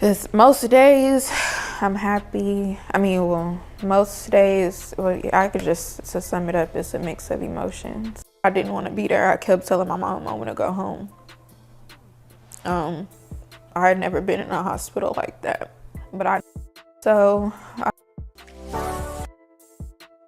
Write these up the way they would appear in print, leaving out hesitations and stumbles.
Cause most days I'm happy. I mean, well, most days, well, I could just, to sum it up, it's a mix of emotions. I didn't want to be there. I kept telling my mom I want to go home. I had never been in a hospital like that, but so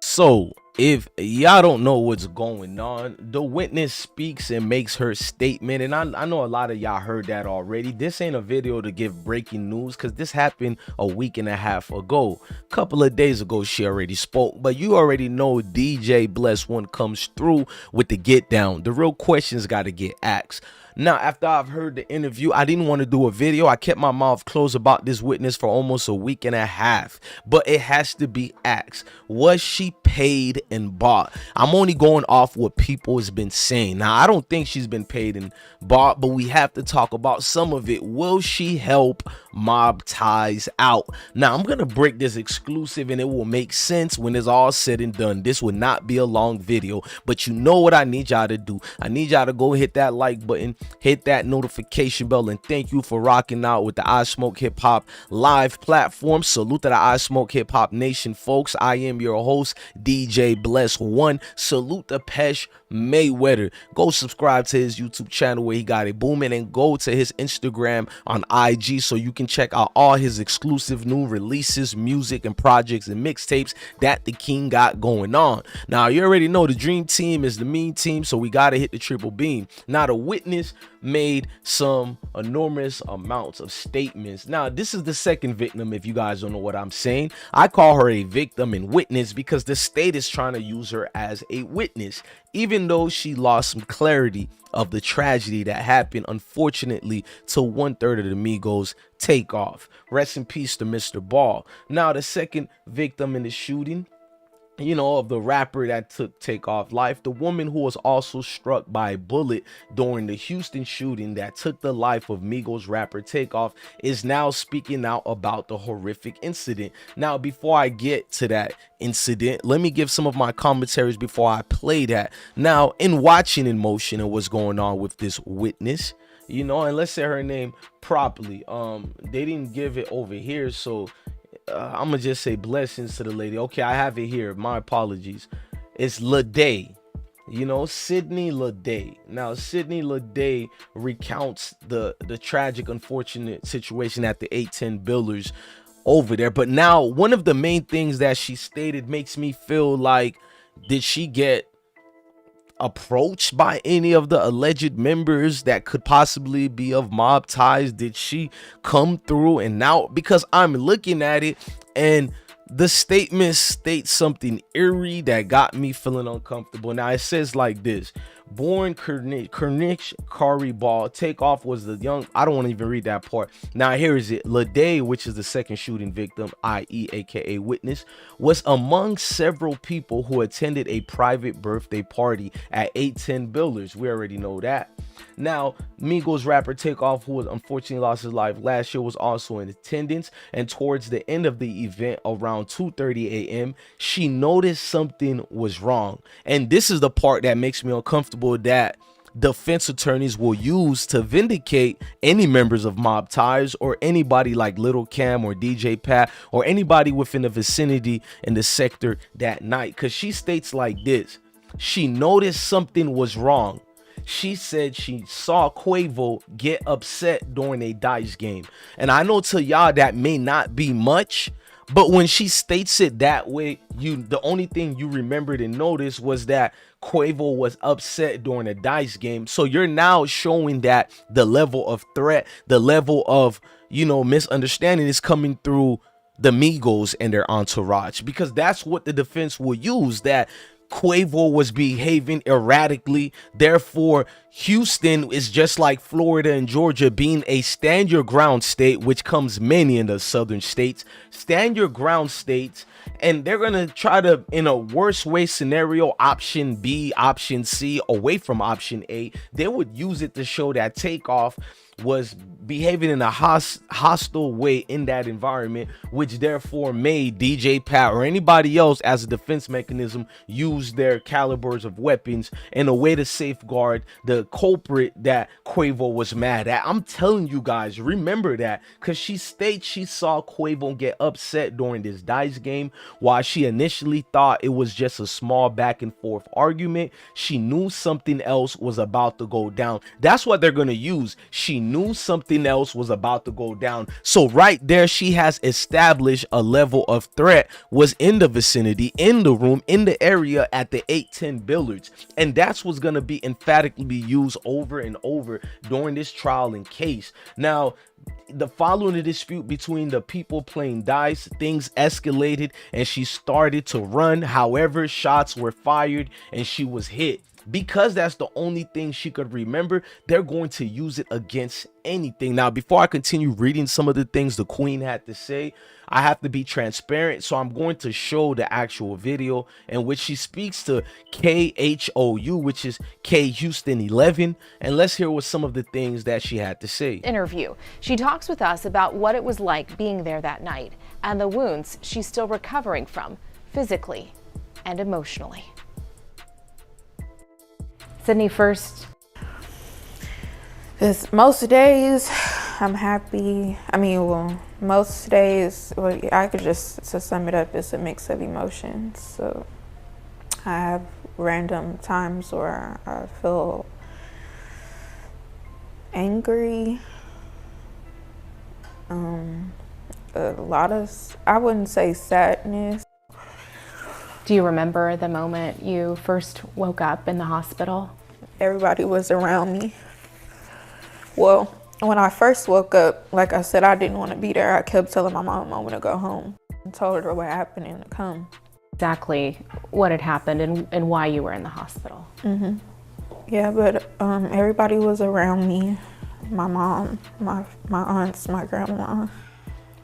So, if y'all don't know what's going on, the witness speaks and makes her statement. And I know a lot of y'all heard that already. This ain't a video to give breaking news because this happened a week and a half ago. A couple of days ago, she already spoke. But you already know DJ Bless One comes through with the get down. The real questions got to get asked. Now, after I've heard the interview, I didn't want to do a video. I kept my mouth closed about this witness for almost a week and a half. But it has to be asked. Was she paid and bought? I'm only going off what people has been saying. Now, I don't think she's been paid and bought, but we have to talk about some of it. Will she help Mob Ties out? Now, I'm going to break this exclusive and it will make sense when it's all said and done. This would not be a long video, but you know what I need y'all to do. I need y'all to go hit that like button, hit that notification bell, and thank you for rocking out with the IsmokeHiphop live platform. Salute to the IsmokeHiphop Nation, folks. I am your host, DJ Bless One. Salute to Pesh Mayweather. Go subscribe to his YouTube channel where he got it booming, and go to his Instagram on IG so you can check out all his exclusive new releases, music, and projects and mixtapes that the king got going on. Now, you already know the dream team is the mean team, so we got to hit the triple beam. Now, the witness made some enormous amounts of statements. Now, this is the second victim, if you guys don't know what I'm saying. I call her a victim and witness because the state is trying to use her as a witness, even though she lost some clarity of the tragedy that happened, unfortunately, to 1/3 of the Migos Takeoff. Rest in peace to Mr. Ball. Now, the second victim in the shooting, of the rapper that took Takeoff life, the woman who was also struck by a bullet during the Houston shooting that took the life of Migos rapper Takeoff, is now speaking out about the horrific incident. Now, before I get to that incident, let me give some of my commentaries before I play that. Now, in watching In Motion and what's going on with this witness, and let's say her name properly, they didn't give it over here, so I'm gonna just say blessings to the lady. Okay, I have it here. My apologies. It's Leday. Sydney Leday. Now, Sydney Leday recounts the tragic, unfortunate situation at the 810 Billers over there. But now, one of the main things that she stated makes me feel like, did she get approached by any of the alleged members that could possibly be of mob ties? Did she come through? And now, because I'm looking at it and the statement states something eerie that got me feeling uncomfortable. Now, it says like this: born Kernish Kari Ball, Takeoff was the young. I don't want to even read that part. Now, here is it. Leday, which is the second shooting victim, i.e. aka witness, was among several people who attended a private birthday party at 810 Billers. We already know that. Now, Migos rapper Takeoff, who was unfortunately lost his life last year, was also in attendance, and towards the end of the event, around 2:30 a.m., she noticed something was wrong. And this is the part that makes me uncomfortable, that defense attorneys will use to vindicate any members of Mob Ties or anybody like Little Cam or DJ Pat or anybody within the vicinity in the sector that night. Because she states like this: she noticed something was wrong. She said she saw Quavo get upset during a dice game. And I know to y'all that may not be much, but when she states it that way, the only thing you remembered and noticed was that Quavo was upset during a dice game. So you're now showing that the level of threat, the level of, misunderstanding is coming through the Migos and their entourage, because that's what the defense will use, that Quavo was behaving erratically. Therefore, Houston is just like Florida and Georgia being a stand your ground state, which comes many in the southern states, stand your ground states, and they're gonna try to, in a worst way scenario, option B, option C, away from option A, they would use it to show that Takeoff was behaving in a hostile way in that environment, which therefore made DJ Pat or anybody else as a defense mechanism use their calibers of weapons in a way to safeguard the culprit that Quavo was mad at. I'm telling you guys, remember that, because she states she saw Quavo get upset during this dice game. While she initially thought it was just a small back and forth argument, she knew something else was about to go down. That's what they're going to use. She knew something else was about to go down. So right there, she has established a level of threat was in the vicinity, in the room, in the area at the 810 Billiards. And that's what's going to be emphatically used over and over during this trial and case. Now, following the dispute between the people playing dice, things escalated and she started to run. However, shots were fired and she was hit. Because that's the only thing she could remember, they're going to use it against anything. Now, before I continue reading some of the things the queen had to say, I have to be transparent. So I'm going to show the actual video in which she speaks to KHOU, which is K Houston 11. And let's hear what some of the things that she had to say. Interview. She talks with us about what it was like being there that night and the wounds she's still recovering from, physically and emotionally. Sydney, first. Most days I'm happy. I mean, well, most days, well, I could just, to sum it up, it's a mix of emotions. So I have random times where I feel angry. A lot of, I wouldn't say sadness. Do you remember the moment you first woke up in the hospital? Everybody was around me. Well, when I first woke up, like I said, I didn't want to be there. I kept telling my mom I want to go home. I told her what happened and to come. Exactly what had happened and why you were in the hospital. Yeah, but everybody was around me. My mom, my aunts, my grandma.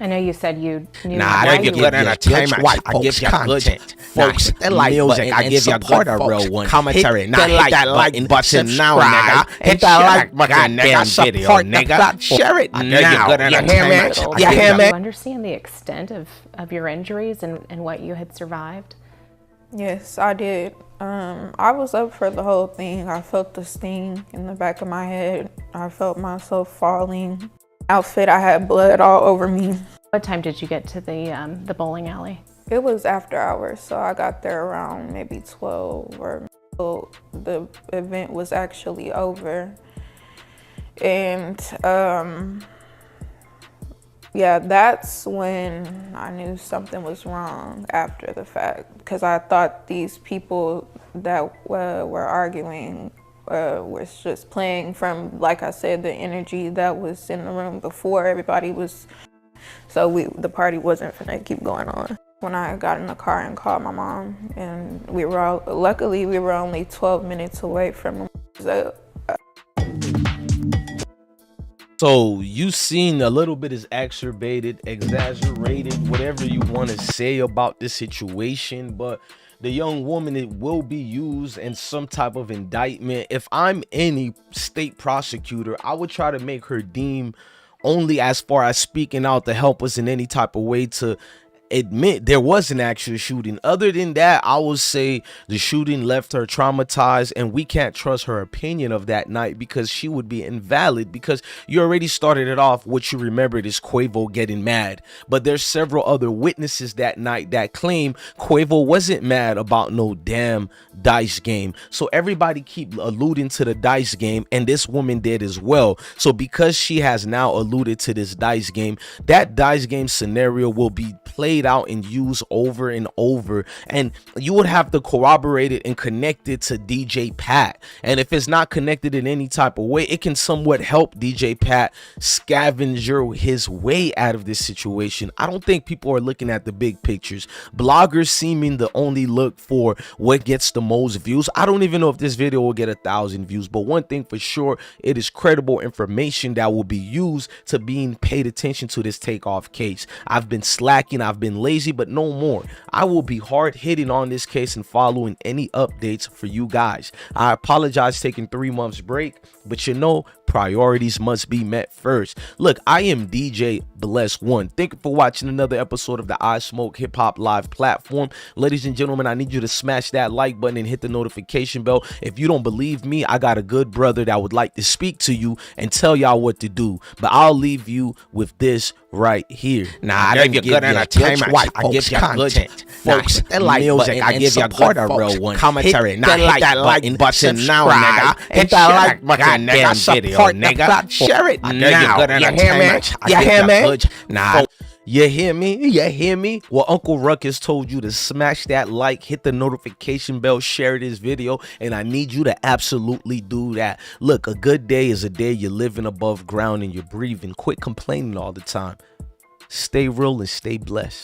I know you said you knew Nah, I give you good entertainment. I give you content. Folks, hit the like button. I give you good real one. Commentary. Now hit that like button now, nigga. Hit that like button, nigga. Support nigga. Share it now. You hear me? You hear me? Do you understand the extent of your injuries and what you had survived? Yes, I did. I was up for the whole thing. I felt the sting in the back of my head. I felt myself falling. Outfit, I had blood all over me. What time did you get to the bowling alley? It was after hours, so I got there around maybe 12 or so the event was actually over. And yeah, that's when I knew something was wrong after the fact, because I thought these people that were arguing was just playing from, like I said, the energy that was in the room before. Everybody was, so the party wasn't gonna keep going on. When I got in the car and called my mom, and luckily we were only 12 minutes away from her. So you seen a little bit is exacerbated, exaggerated, whatever you want to say about this situation, but the young woman, it will be used in some type of indictment. If I'm any state prosecutor, I would try to make her deem only as far as speaking out to help us in any type of way to admit there was an actual shooting. Other than that, I would say the shooting left her traumatized, and we can't trust her opinion of that night because she would be invalid, because you already started it off. What you remembered is Quavo getting mad, but there's several other witnesses that night that claim Quavo wasn't mad about no damn dice game. So everybody keep alluding to the dice game, and this woman did as well. So because she has now alluded to this dice game, that dice game scenario will be played out and used over and over, and you would have to corroborate it and connect it to DJ Pat. And if it's not connected in any type of way, it can somewhat help DJ Pat scavenger his way out of this situation. I don't think people are looking at the big pictures. Bloggers seeming to only look for what gets the most views. I don't even know if this video will get 1,000 views, but one thing for sure, it is credible information that will be used to being paid attention to this Takeoff case. I've been slacking, I've been lazy, but no more. I will be hard hitting on this case and following any updates for you guys. I apologize taking 3 months break, but you know, priorities must be met first. Look, I am DJ Bless One. Thank you for watching another episode of the IsmokeHiphop live platform. Ladies and gentlemen, I need you to smash that like button and hit the notification bell. If you don't believe me, I got a good brother that would like to speak to you and tell y'all what to do. But I'll leave you with this right here. Now, I give you good entertainment. I give you content. Folks, hit that like button. I give you good real one commentary. Now, hit that like button now, nigga. Hit that like button, nigga. Support nigga. Share it now. You hear me? You hear me? Nah. You hear me? You hear me? Well, Uncle Ruckus told you to smash that like, hit the notification bell, share this video, and I need you to absolutely do that. Look, a good day is a day you're living above ground and you're breathing. Quit complaining all the time. Stay real and stay blessed.